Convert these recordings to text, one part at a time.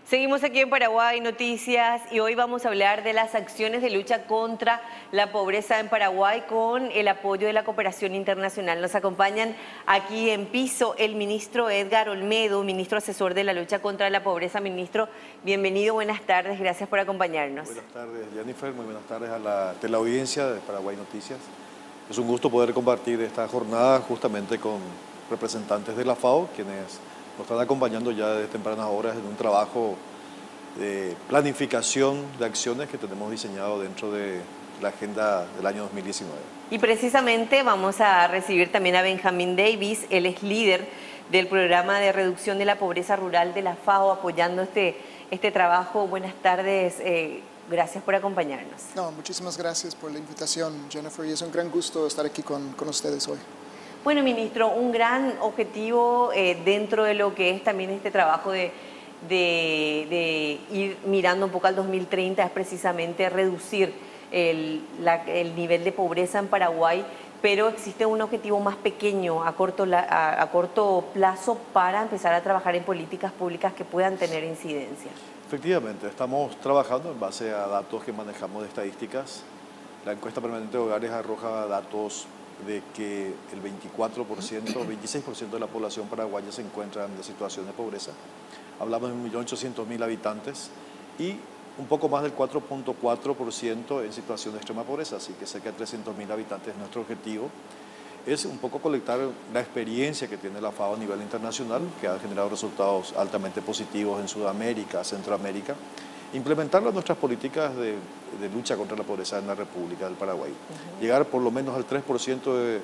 Seguimos aquí en Paraguay Noticias y hoy vamos a hablar de las acciones de lucha contra la pobreza en Paraguay con el apoyo de la cooperación internacional. Nos acompañan aquí en piso el ministro Edgar Olmedo, ministro asesor de la lucha contra la pobreza. Ministro, bienvenido, buenas tardes, gracias por acompañarnos. Buenas tardes, Jennifer, muy buenas tardes a la teleaudiencia de Paraguay Noticias. Es un gusto poder compartir esta jornada justamente con representantes de la FAO, quienes nos están acompañando ya desde tempranas horas en un trabajo de planificación de acciones que tenemos diseñado dentro de la agenda del año 2019. Y precisamente vamos a recibir también a Benjamín Davis, él es líder del programa de reducción de la pobreza rural de la FAO, apoyando este trabajo. Buenas tardes, gracias por acompañarnos. No, muchísimas gracias por la invitación, Jennifer, y es un gran gusto estar aquí con ustedes hoy. Bueno, ministro, un gran objetivo dentro de lo que es también este trabajo de ir mirando un poco al 2030 es precisamente reducir el nivel de pobreza en Paraguay, pero existe un objetivo más pequeño a corto plazo para empezar a trabajar en políticas públicas que puedan tener incidencia. Efectivamente, estamos trabajando en base a datos que manejamos de estadísticas. La encuesta permanente de hogares arroja datos de que el 24%, 26% de la población paraguaya se encuentra en situación de pobreza. Hablamos de 1.800.000 habitantes y un poco más del 4.4% en situación de extrema pobreza, así que cerca de 300.000 habitantes. Nuestro objetivo es un poco colectar la experiencia que tiene la FAO a nivel internacional, que ha generado resultados altamente positivos en Sudamérica, Centroamérica, implementarlo en nuestras políticas de lucha contra la pobreza en la República del Paraguay. Llegar por lo menos al 3%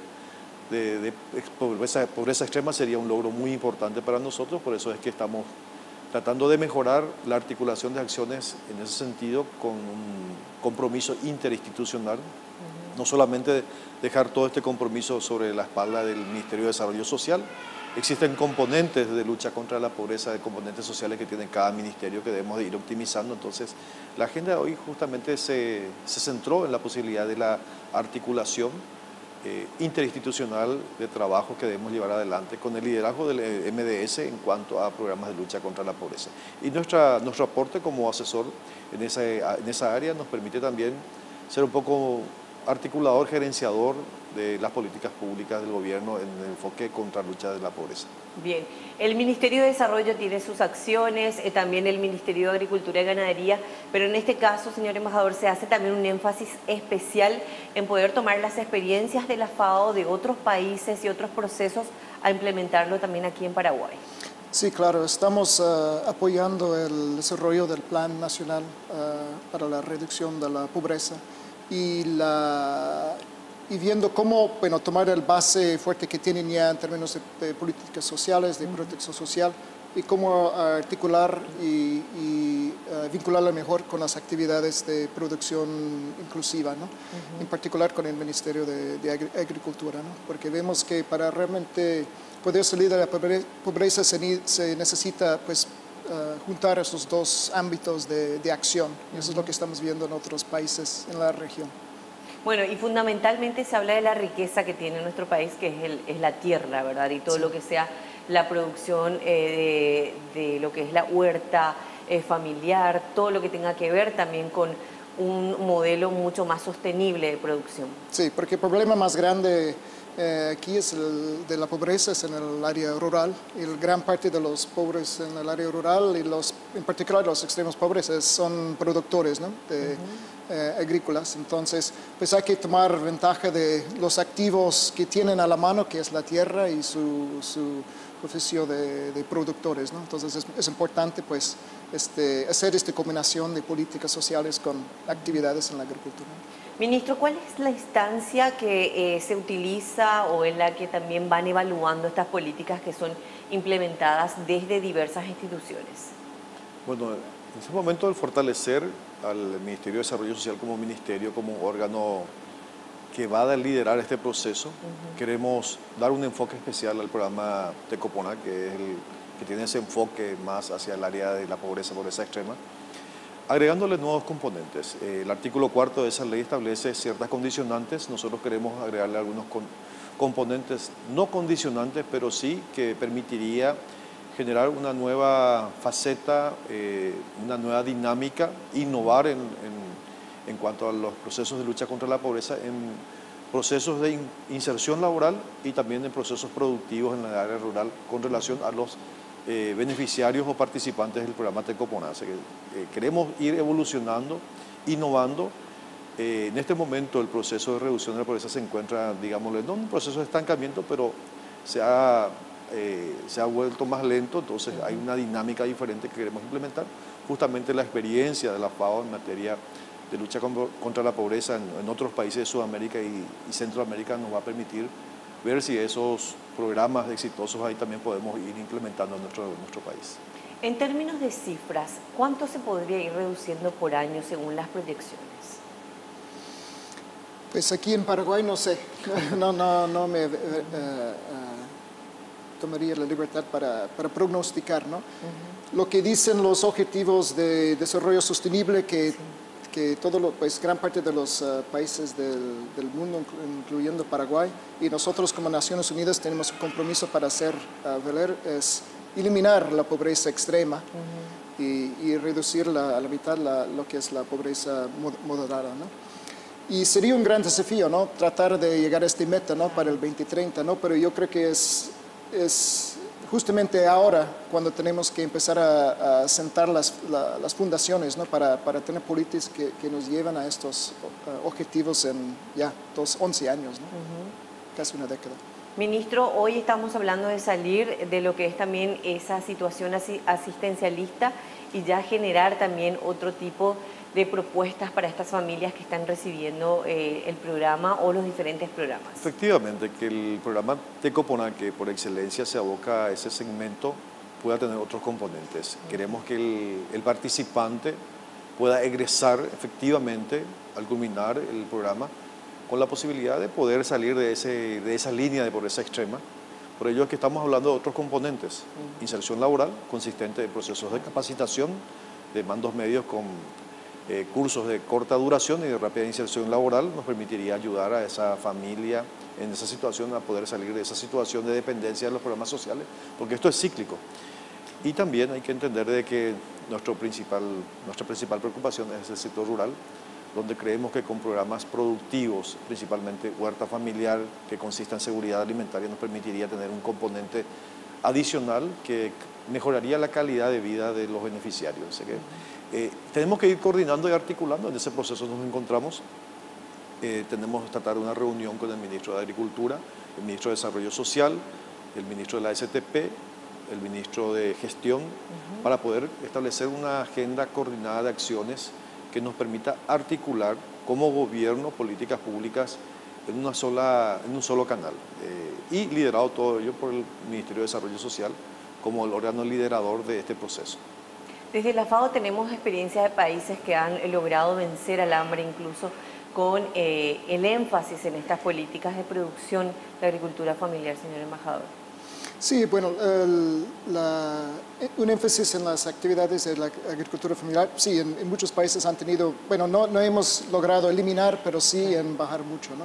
de pobreza extrema sería un logro muy importante para nosotros, por eso es que estamos tratando de mejorar la articulación de acciones en ese sentido con un compromiso interinstitucional, no solamente dejar todo este compromiso sobre la espalda del Ministerio de Desarrollo Social. Existen componentes de lucha contra la pobreza, de componentes sociales que tiene cada ministerio que debemos de ir optimizando. Entonces, la agenda de hoy justamente se centró en la posibilidad de la articulación interinstitucional de trabajo que debemos llevar adelante con el liderazgo del MDS en cuanto a programas de lucha contra la pobreza. Y nuestro aporte como asesor en esa área nos permite también ser un poco articulador, gerenciador de las políticas públicas del gobierno en el enfoque contra la lucha de la pobreza. Bien, el Ministerio de Desarrollo tiene sus acciones, también el Ministerio de Agricultura y Ganadería, pero en este caso, señor embajador, se hace también un énfasis especial en poder tomar las experiencias de la FAO de otros países y otros procesos a implementarlo también aquí en Paraguay. Sí, claro, estamos apoyando el desarrollo del Plan Nacional para la Reducción de la Pobreza y viendo cómo tomar el base fuerte que tienen ya en términos de políticas sociales, de protección social, y cómo articular y vincularla mejor con las actividades de producción inclusiva, ¿no? En particular con el Ministerio de Agricultura, ¿no? Porque vemos que para realmente poder salir de la pobreza se necesita juntar esos dos ámbitos de acción, y eso es lo que estamos viendo en otros países en la región. Bueno, y fundamentalmente se habla de la riqueza que tiene nuestro país, que es la tierra, ¿verdad? Y todo Sí. lo que sea la producción de lo que es la huerta familiar, todo lo que tenga que ver también con un modelo mucho más sostenible de producción. Sí, porque el problema más grande aquí es de la pobreza es en el área rural, y gran parte de los pobres en el área rural, y en particular los extremos pobres, son productores, ¿no? Agrícolas. Entonces, pues hay que tomar ventaja de los activos que tienen a la mano, que es la tierra y su oficio de productores, ¿no? Entonces es importante pues hacer esta combinación de políticas sociales con actividades en la agricultura. Ministro, ¿cuál es la instancia que se utiliza o en la que también van evaluando estas políticas que son implementadas desde diversas instituciones? Bueno, en ese momento el fortalecer al Ministerio de Desarrollo Social como ministerio, como órgano que va a liderar este proceso, queremos dar un enfoque especial al programa Tecopona, que es que tiene ese enfoque más hacia el área de la pobreza extrema, agregándole nuevos componentes. El artículo 4 de esa ley establece ciertas condicionantes, nosotros queremos agregarle algunos componentes no condicionantes, pero sí que permitiría generar una nueva faceta, una nueva dinámica, innovar en cuanto a los procesos de lucha contra la pobreza, en procesos de inserción laboral y también en procesos productivos en la área rural con relación a los beneficiarios o participantes del programa Tecoponace. Queremos ir evolucionando, innovando. En este momento el proceso de reducción de la pobreza se encuentra, digámosle, no en un proceso de estancamiento, pero se ha vuelto más lento, entonces hay una dinámica diferente que queremos implementar. Justamente la experiencia de la FAO en materia de lucha contra la pobreza en otros países de Sudamérica y Centroamérica nos va a permitir ver si esos programas exitosos ahí también podemos ir implementando en nuestro país. En términos de cifras, ¿cuánto se podría ir reduciendo por año según las proyecciones? Pues aquí en Paraguay no sé, no me tomaría la libertad para prognosticar, ¿no? Lo que dicen los objetivos de desarrollo sostenible que pues, gran parte de los países del mundo, incluyendo Paraguay, y nosotros como Naciones Unidas tenemos un compromiso para hacer valer, es eliminar la pobreza extrema y reducir a la mitad lo que es la pobreza moderada, ¿no? Y sería un gran desafío, ¿no? Tratar de llegar a esta meta, ¿no? Para el 2030, ¿no? Pero yo creo que es justamente ahora cuando tenemos que empezar a sentar las fundaciones, ¿no? para tener políticas que nos llevan a estos objetivos en ya 11 años, ¿no? Casi una década. Ministro, hoy estamos hablando de salir de lo que es también esa situación asistencialista y ya generar también otro tipo de propuestas para estas familias que están recibiendo el programa o los diferentes programas. Efectivamente, que el programa Tecopona, que por excelencia se aboca a ese segmento, pueda tener otros componentes. Queremos que el participante pueda egresar efectivamente al culminar el programa con la posibilidad de poder salir de esa línea de pobreza extrema. Por ello es que estamos hablando de otros componentes. Inserción laboral, consistente en procesos de capacitación, de mandos medios con cursos de corta duración y de rápida inserción laboral, nos permitiría ayudar a esa familia en esa situación a poder salir de esa situación de dependencia de los programas sociales, porque esto es cíclico. Y también hay que entender de que nuestra principal preocupación es el sector rural, donde creemos que con programas productivos, principalmente huerta familiar, que consiste en seguridad alimentaria, nos permitiría tener un componente adicional que mejoraría la calidad de vida de los beneficiarios. Así que, tenemos que ir coordinando y articulando, en ese proceso nos encontramos. Tenemos que tratar una reunión con el ministro de Agricultura, el ministro de Desarrollo Social, el ministro de la STP, el ministro de Gestión, para poder establecer una agenda coordinada de acciones que nos permita articular como gobierno políticas públicas en un solo canal. Y liderado todo ello por el Ministerio de Desarrollo Social como el órgano liderador de este proceso. Desde la FAO tenemos experiencia de países que han logrado vencer al hambre incluso con el énfasis en estas políticas de producción de agricultura familiar, señor embajador. Sí, bueno, un énfasis en las actividades de la agricultura familiar, sí, en muchos países han tenido, bueno, no hemos logrado eliminar, pero sí en bajar mucho, ¿no?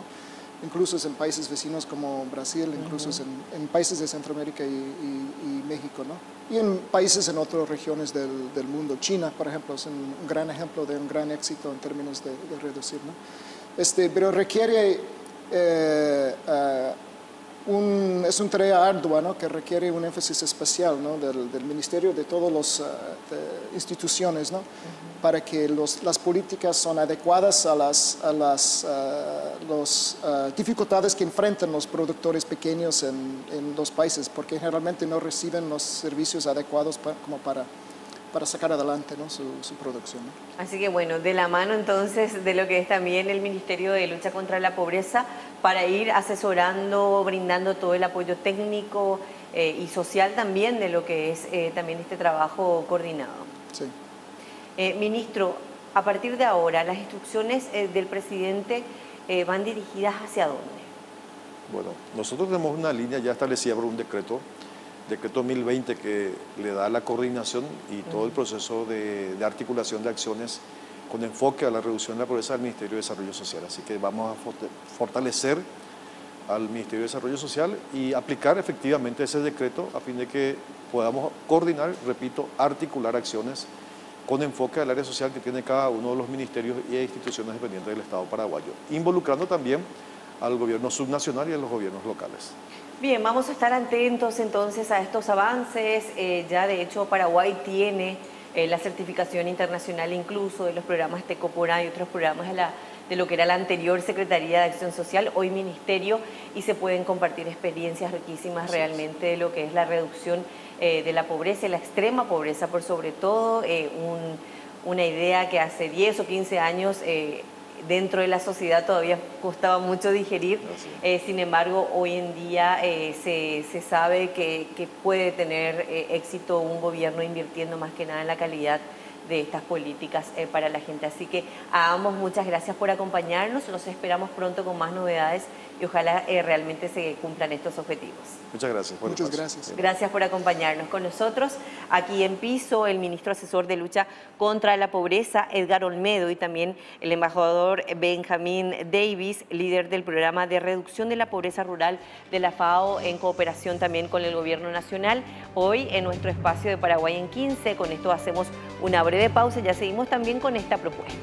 Incluso en países vecinos como Brasil, incluso en países de Centroamérica y México, ¿no? Y en países en otras regiones del mundo. China, por ejemplo, es un gran ejemplo de un gran éxito en términos de reducir, ¿no? Pero requiere, es una tarea ardua, ¿no? Que requiere un énfasis especial, ¿no? del Ministerio, de todas las instituciones, ¿no? Para que las políticas son adecuadas a las dificultades que enfrentan los productores pequeños en los países, porque generalmente no reciben los servicios adecuados como para sacar adelante, ¿no? su producción, ¿no? Así que bueno, de la mano entonces de lo que es también el Ministerio de Lucha contra la Pobreza, para ir asesorando, brindando todo el apoyo técnico y social también de lo que es también este trabajo coordinado. Sí. Ministro, a partir de ahora, ¿las instrucciones del presidente van dirigidas hacia dónde? Bueno, nosotros tenemos una línea ya establecida por un decreto 1020, que le da la coordinación y todo el proceso de articulación de acciones con enfoque a la reducción de la pobreza del Ministerio de Desarrollo Social. Así que vamos a fortalecer al Ministerio de Desarrollo Social y aplicar efectivamente ese decreto a fin de que podamos coordinar, repito, articular acciones con enfoque al área social que tiene cada uno de los ministerios y instituciones dependientes del Estado paraguayo, involucrando también al gobierno subnacional y a los gobiernos locales. Bien, vamos a estar atentos entonces a estos avances. Ya de hecho Paraguay tiene la certificación internacional incluso de los programas Tecopora y otros programas de lo que era la anterior Secretaría de Acción Social, hoy Ministerio, y se pueden compartir experiencias riquísimas realmente de lo que es la reducción de la pobreza y la extrema pobreza por sobre todo, una idea que hace 10 o 15 años dentro de la sociedad todavía costaba mucho digerir, sin embargo hoy en día se sabe que puede tener éxito un gobierno invirtiendo más que nada en la calidad de estas políticas para la gente. Así que a ambos muchas gracias por acompañarnos, los esperamos pronto con más novedades y ojalá realmente se cumplan estos objetivos. Muchas gracias. Muchas gracias. Gracias por acompañarnos. Con nosotros, aquí en piso, el ministro asesor de lucha contra la pobreza, Edgar Olmedo, y también el embajador Benjamín Davis, líder del programa de reducción de la pobreza rural de la FAO, en cooperación también con el gobierno nacional. Hoy en nuestro espacio de Paraguay en 15, con esto hacemos una breve pausa y ya seguimos también con esta propuesta.